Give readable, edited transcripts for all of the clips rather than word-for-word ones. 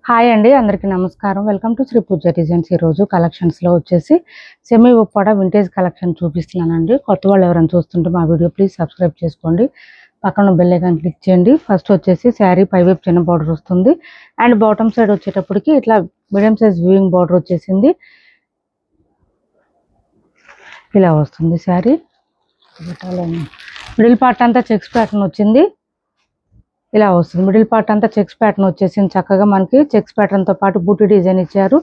Hi అండి, అందరికీ నమస్కారం. Welcome to Shri Pooja designs. ఈరోజు కలెక్షన్స్లో వచ్చేసి సెమీ ఉప్పాడ వింటేజ్ కలెక్షన్ చూపిస్తున్నానండి. కొత్త వాళ్ళు ఎవరైనా చూస్తుంటే మా వీడియో ప్లీజ్ సబ్స్క్రైబ్ చేసుకోండి, పక్కన బెల్ ఐకాన్ క్లిక్ చేయండి. ఫస్ట్ వచ్చేసి శారీ పైవైపు చిన్న బార్డర్ వస్తుంది అండ్ బాటమ్ సైడ్ వచ్చేటప్పటికి ఇట్లా మీడియం సైజ్ వ్యూయింగ్ బార్డర్ వచ్చేసింది. ఇలా వస్తుంది శారీ. మిడిల్ పార్ట్ అంతా చెక్స్ ప్యాటర్న్ వచ్చింది. ఇలా వస్తుంది. మిడిల్ పార్ట్ అంతా చెక్స్ ప్యాటర్న్ వచ్చేసింది. చక్కగా మనకి చెక్స్ ప్యాటర్న్తో పాటు బూటీ డిజైన్ ఇచ్చారు.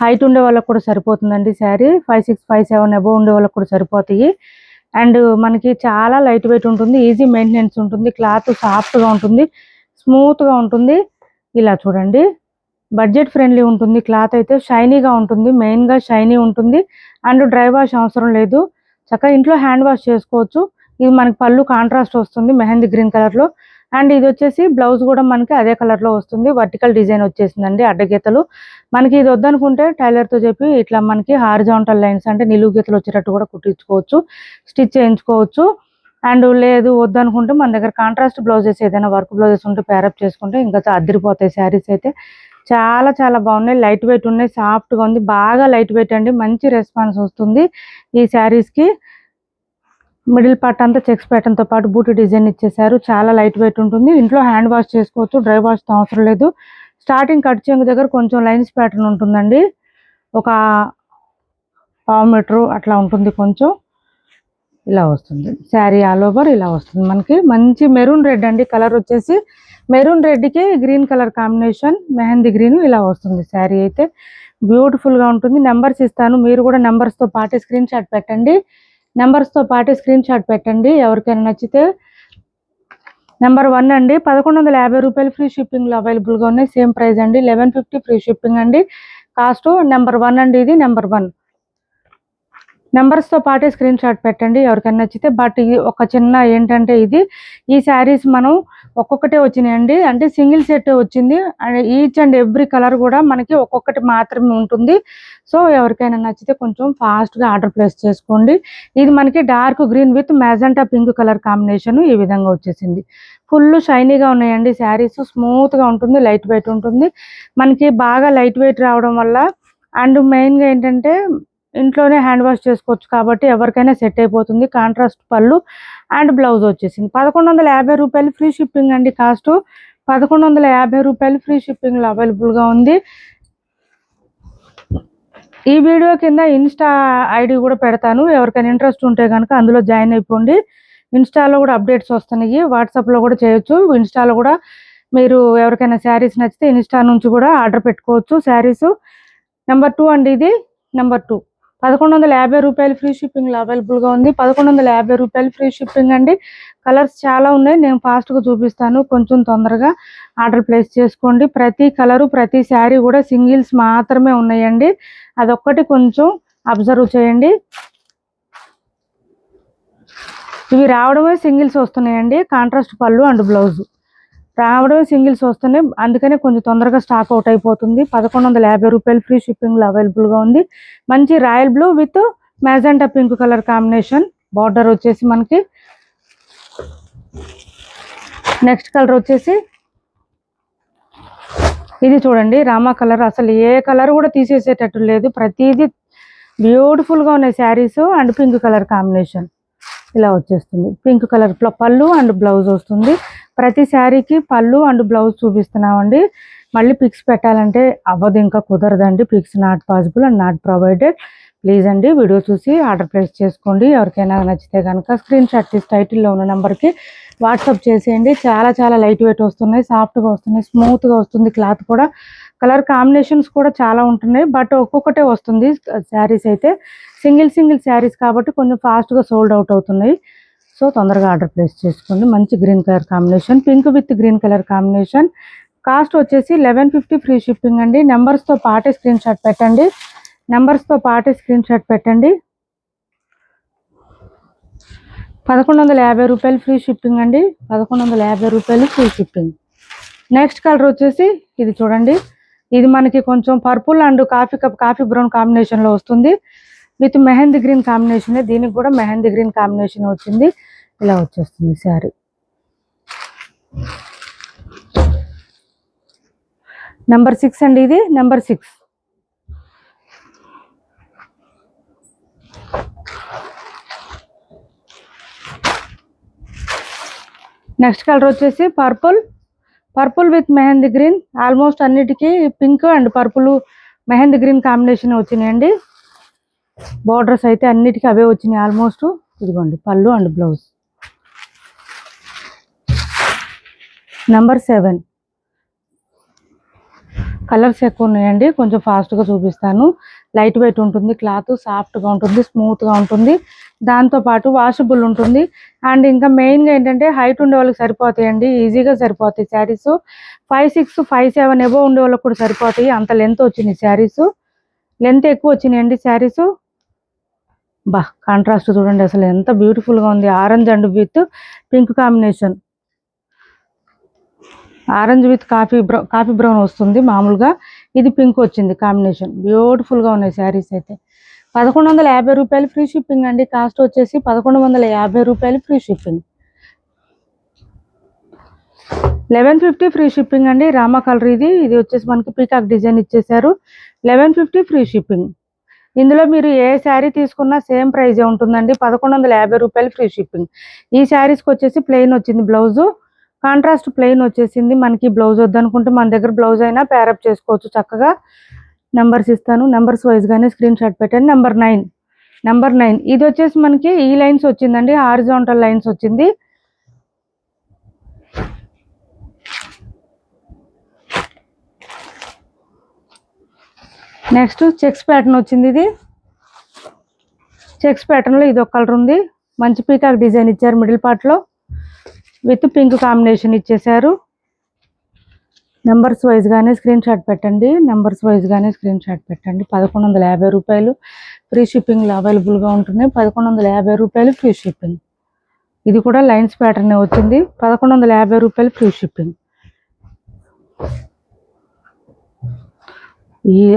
హైట్ ఉండే వాళ్ళకి కూడా సరిపోతుందండి శారీ. 5'6", 5'7" అబోవ్ ఉండే వాళ్ళకి కూడా సరిపోతాయి. అండ్ మనకి చాలా లైట్ వెయిట్ ఉంటుంది, ఈజీ మెయింటెనెన్స్ ఉంటుంది, క్లాత్ సాఫ్ట్గా ఉంటుంది, స్మూత్గా ఉంటుంది. ఇలా చూడండి, బడ్జెట్ ఫ్రెండ్లీ ఉంటుంది. క్లాత్ అయితే షైనీగా ఉంటుంది, మెయిన్గా షైనీ ఉంటుంది. అండ్ డ్రై వాష్ అవసరం లేదు, చక్కగా ఇంట్లో హ్యాండ్ వాష్ చేసుకోవచ్చు. ఇది మనకి పళ్ళు కాంట్రాస్ట్ వస్తుంది మెహందీ గ్రీన్ కలర్లో. అండ్ ఇది వచ్చేసి బ్లౌజ్ కూడా మనకి అదే కలర్లో వస్తుంది. వర్టికల్ డిజైన్ వచ్చేసిందండి, అడ్డగీతలు. మనకి ఇది వద్దనుకుంటే టైలర్తో చెప్పి ఇట్లా మనకి హారిజాంటల్ లైన్స్ అంటే నిలువు గీతలు వచ్చేటట్టు కూడా కుట్టించుకోవచ్చు, స్టిచ్ చేయించుకోవచ్చు. అండ్ లేదు వద్దనుకుంటే మన దగ్గర కాంట్రాస్ట్ బ్లౌజెస్ ఏదైనా వర్క్ బ్లౌజెస్ ఉంటే పేరప్ చేసుకుంటే ఇంకా అదిరిపోతాయి. శారీస్ అయితే చాలా చాలా బాగున్నాయి, లైట్ వెయిట్ ఉన్నాయి, సాఫ్ట్గా ఉంది, బాగా లైట్ వెయిట్ అండి. మంచి రెస్పాన్స్ వస్తుంది ఈ శారీస్కి. మిడిల్ పార్ట్ అంతా చెక్స్ ప్యాటర్న్తో పాటు బూటీ డిజైన్ ఇచ్చేసారు. చాలా లైట్ వెయిట్ ఉంటుంది, ఇంట్లో హ్యాండ్ వాష్ చేసుకోవచ్చు, డ్రై వాష్తో అవసరం లేదు. స్టార్టింగ్ కట్ చెంగు దగ్గర కొంచెం లైన్స్ ప్యాటర్న్ ఉంటుందండి, ఒక 1/2 మీటరు అట్లా ఉంటుంది కొంచెం. ఇలా వస్తుంది శారీ ఆల్ ఓవర్. ఇలా వస్తుంది మనకి మంచి మెరూన్ రెడ్ అండి, కలర్ వచ్చేసి మెరూన్ రెడ్కి green colour combination, mehndi green. ఇలా వస్తుంది శారీ అయితే బ్యూటిఫుల్గా ఉంటుంది. నెంబర్స్ ఇస్తాను, మీరు కూడా నెంబర్స్తో పాటు స్క్రీన్ షాట్ పెట్టండి. నెంబర్స్తో పాటు స్క్రీన్ షాట్ పెట్టండి, ఎవరికైనా నచ్చితే. నెంబర్ 1 అండి, 1150 రూపాయలు ఫ్రీ షిప్పింగ్లో అవైలబుల్గా ఉన్నాయి. సేమ్ ప్రైస్ అండి, 1150 ఫ్రీ షిప్పింగ్ అండి కాస్ట్. నెంబర్ 1 అండి, ఇది నెంబర్ 1. నెంబర్స్తో పాటే స్క్రీన్ షాట్ పెట్టండి, ఎవరికైనా నచ్చితే. బట్ ఇది ఒక చిన్న ఏంటంటే ఈ శారీస్ మనం ఒక్కొక్కటే వచ్చినాయండి, అంటే సింగిల్ సెట్ వచ్చింది. And each and every colour కూడా మనకి ఒక్కొక్కటి మాత్రమే ఉంటుంది. సో ఎవరికైనా నచ్చితే కొంచెం ఫాస్ట్గా ఆర్డర్ ప్లేస్ చేసుకోండి. ఇది మనకి dark green with magenta pink colour combination ఈ విధంగా వచ్చేసింది. ఫుల్ షైనీగా ఉన్నాయండి శారీస్, స్మూత్గా ఉంటుంది, లైట్ వెయిట్ ఉంటుంది. మనకి బాగా లైట్ వెయిట్ రావడం వల్ల అండ్ మెయిన్గా ఏంటంటే ఇంట్లోనే హ్యాండ్ వాష్ చేసుకోవచ్చు కాబట్టి ఎవరికైనా సెట్ అయిపోతుంది. కాంట్రాస్ట్ పళ్ళు అండ్ బ్లౌజ్ వచ్చేసింది. 1150 రూపాయలు ఫ్రీ షిప్పింగ్ అండి కాస్ట్. 1150 రూపాయలు ఫ్రీ షిప్పింగ్లో అవైలబుల్గా ఉంది. ఈ వీడియో కింద ఇన్స్టా ఐడి కూడా పెడతాను, ఎవరికైనా ఇంట్రెస్ట్ ఉంటే కనుక అందులో జాయిన్ అయిపోండి. ఇన్స్టాలో కూడా అప్డేట్స్ వస్తున్నాయి, వాట్సాప్లో కూడా చేయొచ్చు. ఇన్స్టాలో కూడా మీరు ఎవరికైనా శారీస్ నచ్చితే ఇన్స్టా నుంచి కూడా ఆర్డర్ పెట్టుకోవచ్చు శారీస్. నెంబర్ 2 అండి, ఇది నెంబర్ 2. 1150 రూపాయలు ఫ్రీ షిప్పింగ్లో అవైలబుల్గా ఉంది. 1150 రూపాయలు ఫ్రీ షిప్పింగ్ అండి. కలర్స్ చాలా ఉన్నాయి, నేను ఫాస్ట్గా చూపిస్తాను, కొంచెం తొందరగా ఆర్డర్ ప్లేస్ చేసుకోండి. ప్రతి కలరు ప్రతి శారీ కూడా సింగిల్స్ మాత్రమే ఉన్నాయండి, అదొక్కటి కొంచెం అబ్జర్వ్ చేయండి. ఇవి రావడమే సింగిల్స్ వస్తున్నాయండి, కాంట్రాస్ట్ పళ్ళు అండ్ బ్లౌజ్ రావడమే సింగిల్స్ వస్తున్నాయి, అందుకనే కొంచెం తొందరగా స్టాక్ అవుట్ అయిపోతుంది. 1150 రూపాయలు ఫ్రీ షిప్పింగ్లో అవైలబుల్గా ఉంది. మంచి royal blue with magenta pink colour combination, border వచ్చేసి మనకి. నెక్స్ట్ కలర్ వచ్చేసి ఇది చూడండి, రామా కలర్. అసలు ఏ కలర్ కూడా తీసేసేటట్టు లేదు, ప్రతిదీ బ్యూటిఫుల్గా ఉన్నాయి saris. And pink colour combination ఇలా వచ్చేస్తుంది. పింక్ కలర్ పళ్ళు అండ్ బ్లౌజ్ వస్తుంది. ప్రతి శారీకి పళ్ళు అండ్ బ్లౌజ్ చూపిస్తున్నామండి. మళ్ళీ పిక్స్ పెట్టాలంటే అవ్వదు, ఇంకా కుదరదండి. Pics not possible and not provided. Please అండి వీడియో చూసి ఆర్డర్ ప్లేస్ చేసుకోండి. ఎవరికైనా నచ్చితే కనుక స్క్రీన్ షాట్ తీసి టైటిల్లో ఉన్న నెంబర్కి వాట్సాప్ చేసేయండి. చాలా చాలా లైట్ వెయిట్ వస్తున్నాయి, సాఫ్ట్గా వస్తున్నాయి, స్మూత్గా వస్తుంది. క్లాత్ కూడా కలర్ కాంబినేషన్స్ కూడా చాలా ఉంటున్నాయి, బట్ ఒక్కొక్కటే వస్తుంది శారీస్ అయితే. సింగిల్ శారీస్ కాబట్టి కొంచెం ఫాస్ట్గా సోల్డ్ అవుట్ అవుతున్నాయి. సో తొందరగా ఆర్డర్ ప్లేస్ చేసుకోండి. మంచి green colour combination, pink with green colour combination. Cost వచ్చేసి 1150 ఫ్రీ షిప్పింగ్ అండి. నెంబర్స్తో పాటే స్క్రీన్ షాట్ పెట్టండి, నెంబర్స్తో పాటే స్క్రీన్ షాట్ పెట్టండి. 1150 రూపాయలు ఫ్రీ షిప్పింగ్ అండి, 1150 రూపాయలు ఫ్రీ షిప్పింగ్. నెక్స్ట్ కలర్ వచ్చేసి ఇది చూడండి, ఇది మనకి కొంచెం పర్పుల్ అండ్ కాఫీ బ్రౌన్ కాంబినేషన్లో వస్తుంది విత్ మెహందీ గ్రీన్ కాంబినేషన్. దీనికి కూడా మెహందీ గ్రీన్ కాంబినేషన్ వచ్చింది. ఇలా వచ్చేస్తుంది శారీ. నెంబర్ 6 అండి, ఇది నెంబర్ 6. నెక్స్ట్ కలర్ వచ్చేసి purple with mehndi green. Almost అన్నిటికీ pink and purple mehndi green combination వచ్చినాయండి. బార్డర్స్ అయితే అన్నిటికీ అవే వచ్చినాయి ఆల్మోస్ట్. ఇదిగోండి పళ్ళు అండ్ బ్లౌజ్. నెంబర్ 7. కలర్స్ ఎక్కువ ఉన్నాయండి, కొంచెం ఫాస్ట్గా చూపిస్తాను. లైట్ వెయిట్ ఉంటుంది, క్లాత్ సాఫ్ట్గా ఉంటుంది, స్మూత్గా ఉంటుంది, దాంతోపాటు వాషబుల్ ఉంటుంది. అండ్ ఇంకా మెయిన్గా ఏంటంటే హైట్ ఉండే వాళ్ళకి సరిపోతాయండి, ఈజీగా సరిపోతాయి శారీస్. 5'6", 5'7" ఎబో ఉండే వాళ్ళకి కూడా సరిపోతాయి, అంత లెంత్ వచ్చినాయి శారీస్. లెంత్ ఎక్కువ వచ్చినాయండి శారీస్. కాంట్రాస్ట్ చూడండి అసలు ఎంత బ్యూటిఫుల్గా ఉంది. Orange and with pink combination. Orange with coffee brown వస్తుంది మామూలుగా, ఇది పింక్ వచ్చింది కాంబినేషన్. బ్యూటిఫుల్గా ఉన్నాయి శారీస్ అయితే. 1150 రూపాయలు ఫ్రీ షిప్పింగ్ అండి. కాస్ట్ వచ్చేసి 1150 రూపాయలు ఫ్రీ షిప్పింగ్. 1150 ఫ్రీ షిప్పింగ్ అండి. రామా కలర్ ఇది వచ్చేసి మనకి పీకాక్ డిజైన్ ఇచ్చేసారు. 1150 ఫ్రీ షిప్పింగ్. ఇందులో మీరు ఏ శారీ తీసుకున్నా సేమ్ ప్రైజే ఉంటుందండి. 1150 రూపాయలు ఫ్రీ షిప్పింగ్. ఈ శారీస్కి వచ్చేసి ప్లెయిన్ వచ్చింది బ్లౌజు, కాంట్రాస్ట్ ప్లెయిన్ వచ్చేసింది. మనకి బ్లౌజ్ వద్దనుకుంటే మన దగ్గర బ్లౌజ్ అయినా ప్యారప్ చేసుకోవచ్చు చక్కగా. నెంబర్స్ ఇస్తాను, నెంబర్స్ వైజ్గానే స్క్రీన్ షాట్ పెట్టండి. నెంబర్ 9 ఇది వచ్చేసి మనకి ఈ లైన్స్ వచ్చిందండి, హారిజాంటల్ లైన్స్ వచ్చింది. నెక్స్ట్ చెక్స్ ప్యాటర్న్ వచ్చింది. ఇది చెక్స్ ప్యాటర్న్లో ఇది ఒక కలర్ ఉంది, మంచి పీకాక్ డిజైన్ ఇచ్చారు మిడిల్ పార్ట్లో, విత్ పింక్ కాంబినేషన్ ఇచ్చేసారు. నెంబర్స్ వైజ్గానే స్క్రీన్ షాట్ పెట్టండి, 1150 రూపాయలు ఫ్రీ షిప్పింగ్లో అవైలబుల్గా ఉంటున్నాయి. 1150 రూపాయలు ఫ్రీ షిప్పింగ్. ఇది కూడా లైన్స్ ప్యాటర్నే వచ్చింది, 1150 రూపాయలు ఫ్రీ షిప్పింగ్.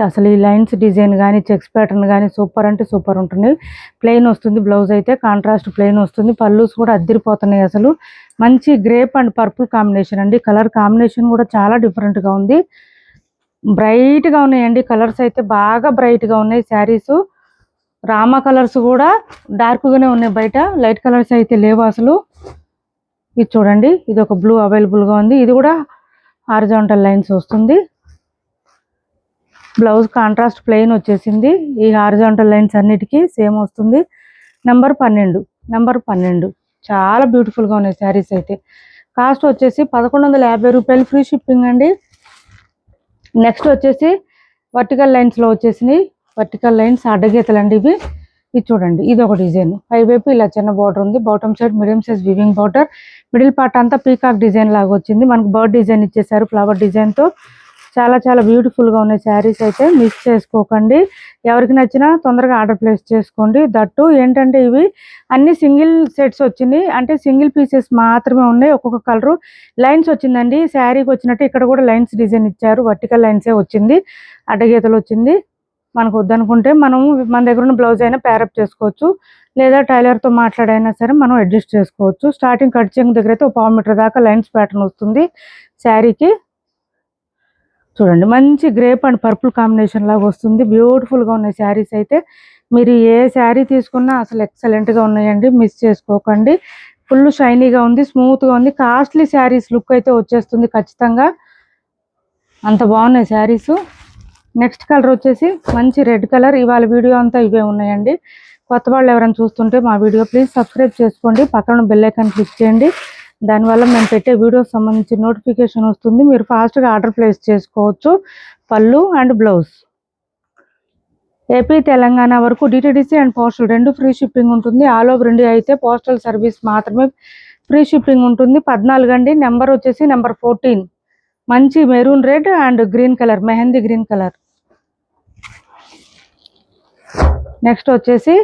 అసలు ఈ లైన్స్ డిజైన్ కానీ చెక్స్ ప్యాటర్న్ కానీ సూపర్ అంటే సూపర్ ఉంటున్నాయి. ప్లెయిన్ వస్తుంది బ్లౌజ్ అయితే, కాంట్రాస్ట్ ప్లెయిన్ వస్తుంది. పళ్ళూస్ కూడా అద్దరిపోతున్నాయి అసలు. మంచి గ్రేప్ అండ్ పర్పుల్ కాంబినేషన్ అండి. కలర్ కాంబినేషన్ కూడా చాలా డిఫరెంట్గా ఉంది, బ్రైట్గా ఉన్నాయండి. కలర్స్ అయితే బాగా బ్రైట్గా ఉన్నాయి శారీస్. రామా కలర్స్ కూడా డార్క్గానే ఉన్నాయి, బయట లైట్ కలర్స్ అయితే లేవు అసలు. ఇది చూడండి, ఇది ఒక బ్లూ అవైలబుల్గా ఉంది. ఇది కూడా హారిజాంటల్ లైన్స్ వస్తుంది. బ్లౌజ్ కాంట్రాస్ట్ ప్లెయిన్ వచ్చేసింది. ఈ హారిజాంటల్ లైన్స్ అన్నిటికీ సేమ్ వస్తుంది. నెంబర్ 12 చాలా బ్యూటిఫుల్గా ఉన్నాయి శారీస్ అయితే. కాస్ట్ వచ్చేసి 1150 రూపాయలు ఫ్రీ షిప్పింగ్ అండి. నెక్స్ట్ వచ్చేసి వర్టికల్ లైన్స్లో వచ్చేసినాయి. వర్టికల్ లైన్స్ అడ్డగీతలు అండి ఇవి. ఇది చూడండి, ఇది ఒక డిజైన్. పైవైపు ఇలా చిన్న బార్డర్ ఉంది, bottom side medium size weaving border, middle part అంతా పీకాక్ డిజైన్ లాగా వచ్చింది. మనకు బర్డ్ డిజైన్ ఇచ్చేసారు ఫ్లవర్ డిజైన్తో. చాలా చాలా బ్యూటిఫుల్గా ఉన్నాయి శారీస్ అయితే, మిస్ చేసుకోకండి. ఎవరికి నచ్చినా తొందరగా ఆర్డర్ ప్లేస్ చేసుకోండి. దట్టు ఏంటంటే ఇవి అన్ని సింగిల్ సెట్స్ వచ్చినాయి, అంటే సింగిల్ పీసెస్ మాత్రమే ఉన్నాయి. ఒక్కొక్క కలరు లైన్స్ వచ్చిందండి. శారీకి వచ్చినట్టు ఇక్కడ కూడా లైన్స్ డిజైన్ ఇచ్చారు, వర్టికల్ లైన్సే వచ్చింది, అడ్డగీతలు వచ్చింది. మనకు వద్దనుకుంటే మనం మన దగ్గర ఉన్న బ్లౌజ్ అయినా ప్యారప్ చేసుకోవచ్చు, లేదా టైలర్తో మాట్లాడైనా సరే మనం అడ్జస్ట్ చేసుకోవచ్చు. స్టార్టింగ్ కట్ చెంగు దగ్గర అయితే 1/4 మీటర్ దాకా లైన్స్ ప్యాటర్న్ వస్తుంది శారీకి. చూడండి, మంచి గ్రేప్ అండ్ పర్పుల్ కాంబినేషన్ లాగా వస్తుంది. బ్యూటిఫుల్గా ఉన్నాయి శారీస్ అయితే. మీరు ఏ శారీ తీసుకున్నా అసలు ఎక్సలెంట్గా ఉన్నాయండి, మిస్ చేసుకోకండి. ఫుల్ షైనీగా ఉంది, స్మూత్గా ఉంది. కాస్ట్లీ శారీస్ లుక్ అయితే వచ్చేస్తుంది ఖచ్చితంగా, అంత బాగున్నాయి శారీస్. నెక్స్ట్ కలర్ వచ్చేసి మంచి రెడ్ కలర్. ఇవాళ వీడియో అంతా ఇవే ఉన్నాయండి. కొత్త వాళ్ళు ఎవరైనా చూస్తుంటే మా వీడియో ప్లీజ్ సబ్స్క్రైబ్ చేసుకోండి, పక్కన బెల్ ఐకాన్ క్లిక్ చేయండి. దానివల్ల మేము పెట్టే వీడియోస్ సంబంధించి నోటిఫికేషన్ వస్తుంది, మీరు ఫాస్ట్గా ఆర్డర్ ప్లేస్ చేసుకోవచ్చు. పళ్ళు అండ్ బ్లౌజ్. ఏపీ తెలంగాణ వరకు DTDC and postal 2 free shipping ఉంటుంది. ఆల్ ఓవర్ ఇండియా అయితే పోస్టల్ సర్వీస్ మాత్రమే ఫ్రీ షిప్పింగ్ ఉంటుంది. 14 అండి. నెంబర్ వచ్చేసి నెంబర్ 14. మంచి maroon red and green colour, mehndi green colour. Next వచ్చేసి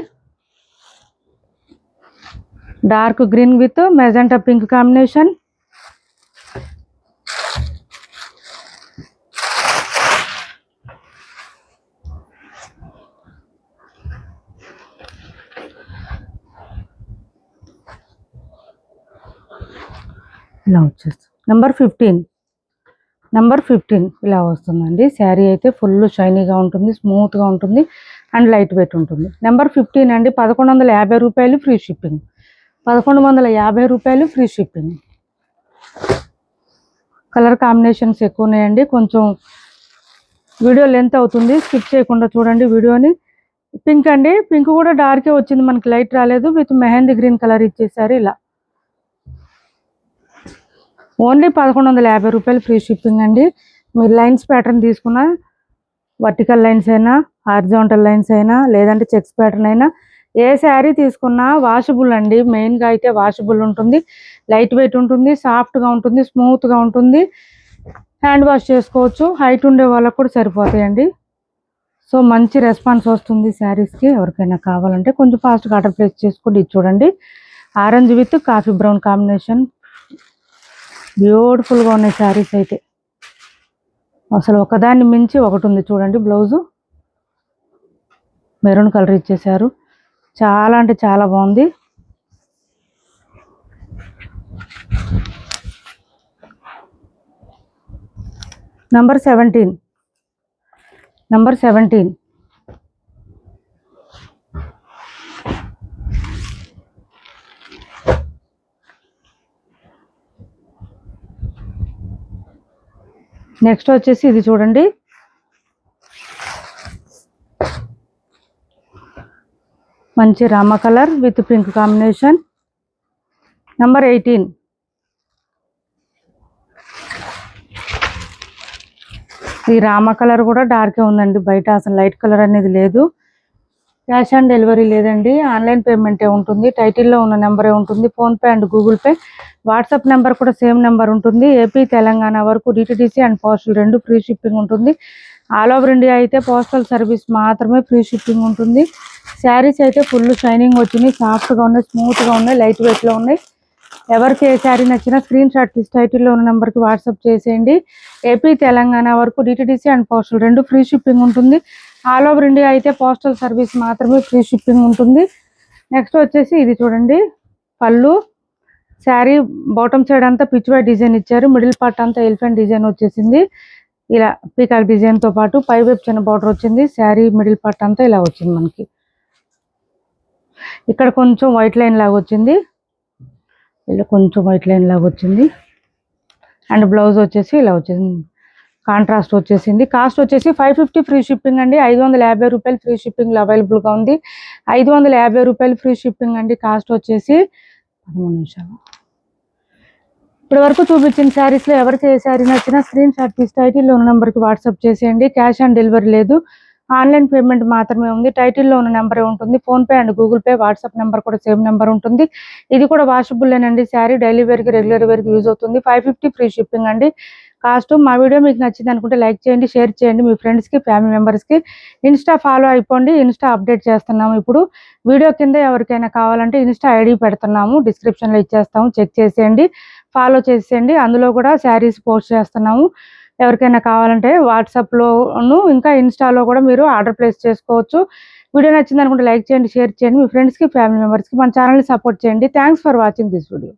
dark green with magenta pink combination. ఇలా వచ్చేసి నెంబర్ 15. నెంబర్ 15 ఇలా వస్తుందండి. శారీ అయితే ఫుల్ షైనీగా ఉంటుంది, స్మూత్గా ఉంటుంది అండ్ లైట్ వెయిట్ ఉంటుంది. నెంబర్ 15 అండి. 1150 రూపాయలు ఫ్రీ షిప్పింగ్. 1150 రూపాయలు ఫ్రీ షిప్పింగ్. కలర్ కాంబినేషన్స్ ఎక్కువ ఉన్నాయండి. కొంచెం వీడియో లెంత్ అవుతుంది, స్కిప్ చేయకుండా చూడండి వీడియోని. పింక్ అండి. పింక్ కూడా డార్కే వచ్చింది, మనకి లైట్ రాలేదు. విత్ మెహందీ గ్రీన్ కలర్ ఇచ్చేసారు. ఇలా ఓన్లీ 1150 రూపాయలు ఫ్రీ షిప్పింగ్ అండి. మీరు లైన్స్ ప్యాటర్న్ తీసుకున్న, వర్టికల్ లైన్స్ అయినా, హారిజాంటల్ లైన్స్ అయినా, లేదంటే చెక్స్ ప్యాటర్న్ అయినా, ఏ శారీ తీసుకున్నా వాషబుల్ అండి. మెయిన్గా అయితే వాషబుల్ ఉంటుంది, లైట్ వెయిట్ ఉంటుంది, సాఫ్ట్గా ఉంటుంది, స్మూత్గా ఉంటుంది. హ్యాండ్ వాష్ చేసుకోవచ్చు. హైట్ ఉండే వాళ్ళకు కూడా సరిపోతాయండి. సో మంచి రెస్పాన్స్ వస్తుంది శారీస్కి. ఎవరికైనా కావాలంటే కొంచెం ఫాస్ట్గా ఆర్డర్ ప్లేస్ చేసుకోండి. ఇది చూడండి, orange with coffee brown combination. బ్యూటిఫుల్గా ఉన్నాయి శారీస్ అయితే. అసలు ఒకదాన్ని మించి ఒకటి ఉంది. చూడండి, బ్లౌజు మెరూన్ కలర్ ఇచ్చేసారు. చాలా అంటే చాలా బాగుంది. నెంబర్ 17. నెంబర్ 17. నెక్స్ట్ వచ్చేసి ఇది చూడండి, మంచి Rama colour with pink combination. Number 18. ఈ రామ కలర్ కూడా డార్కే ఉందండి. బయట అసలు లైట్ కలర్ అనేది లేదు. క్యాష్ ఆన్ డెలివరీ లేదండి, ఆన్లైన్ పేమెంటే ఉంటుంది. టైటిల్లో ఉన్న నెంబరే ఉంటుంది. PhonePe and Google pay, WhatsApp number కూడా సేమ్ నెంబర్ ఉంటుంది. ఏపీ తెలంగాణ వరకు DTDC and postal 2 free shipping ఉంటుంది. ఆల్ ఓవర్ ఇండియా అయితే పోస్టల్ సర్వీస్ మాత్రమే ఫ్రీ షిప్పింగ్ ఉంటుంది. శారీస్ అయితే ఫుల్ షైనింగ్ వచ్చినాయి, సాఫ్ట్గా ఉన్నాయి, స్మూత్గా ఉన్నాయి, లైట్ వెయిట్లో ఉన్నాయి. ఎవరికి ఏ శారీ నచ్చినా స్క్రీన్ షాట్ తీసి టైటిల్లో ఉన్న నెంబర్కి వాట్సాప్ చేసేయండి. ఏపీ తెలంగాణ వరకు DTDC and postal 2 free shipping ఉంటుంది. ఆల్ ఓవర్ ఇండియా అయితే పోస్టల్ సర్వీస్ మాత్రమే ఫ్రీ షిప్పింగ్ ఉంటుంది. నెక్స్ట్ వచ్చేసి ఇది చూడండి, పళ్ళు. శారీ బాటమ్ సైడ్ అంతా పిచ్ వై డిజైన్ ఇచ్చారు. మిడిల్ పార్ట్ అంతా ఎలిఫెంట్ డిజైన్ వచ్చేసింది. ఇలా పీకాక్ డిజైన్తో పాటు పై వైపు చిన్న బార్డర్ వచ్చింది. శారీ మిడిల్ పార్ట్ అంతా ఇలా వచ్చింది మనకి. ఇక్కడ కొంచెం వైట్ లైన్ లాగా వచ్చింది, ఇలా కొంచెం వైట్ లైన్ లాగా వచ్చింది. అండ్ బ్లౌజ్ వచ్చేసి ఇలా వచ్చింది, కాంట్రాస్ట్ వచ్చేసింది. కాస్ట్ వచ్చేసి 550 ఫ్రీ షిప్పింగ్ అండి. 550 రూపాయలు ఫ్రీ షిప్పింగ్లో అవైలబుల్గా ఉంది. 550 రూపాయలు ఫ్రీ షిప్పింగ్ అండి. కాస్ట్ వచ్చేసి 13 నిమిషాలు. ఇప్పటి వరకు చూపించిన శారీస్లో ఎవరికి ఏ శారీ నచ్చినా స్క్రీన్ షాట్ తీసి టైటిల్లో ఉన్న నెంబర్కి వాట్సాప్ చేసేయండి. క్యాష్ ఆన్ డెలివరీ లేదు, ఆన్లైన్ పేమెంట్ మాత్రమే ఉంది. టైటిల్లో ఉన్న నెంబరే ఉంటుంది. PhonePe and Google pay, WhatsApp number కూడా సేమ్ నెంబర్ ఉంటుంది. ఇది కూడా వాషబుల్లేనండి. శారీ డైలీ వేర్కి, రెగ్యులర్ వేర్కి యూజ్ అవుతుంది. 550 ఫ్రీ షిప్పింగ్ అండి. కాస్ట్. మా వీడియో మీకు నచ్చింది అనుకుంటే లైక్ చేయండి, షేర్ చేయండి మీ ఫ్రెండ్స్కి, ఫ్యామిలీ మెంబర్స్కి. ఇన్స్టా ఫాలో అయిపోండి. ఇన్స్టా అప్డేట్ చేస్తున్నాము ఇప్పుడు. వీడియో కింద ఎవరికైనా కావాలంటే ఇన్స్టా ఐడి పెడుతున్నాము, డిస్క్రిప్షన్లో ఇచ్చేస్తాము, చెక్ చేసేయండి, ఫాలో చేసేయండి. అందులో కూడా శారీస్ పోస్ట్ చేస్తున్నాము. ఎవరికైనా కావాలంటే వాట్సాప్లోను ఇంకా ఇన్స్టాలో కూడా మీరు ఆర్డర్ ప్లేస్ చేసుకోవచ్చు. వీడియో నచ్చింది అనుకుంటే లైక్ చేయండి, షేర్ చేయండి మీ ఫ్రెండ్స్కి, ఫ్యామిలీ మెంబర్స్కి. మన ఛానల్ని సపోర్ట్ చేయండి. Thanks for watching this video.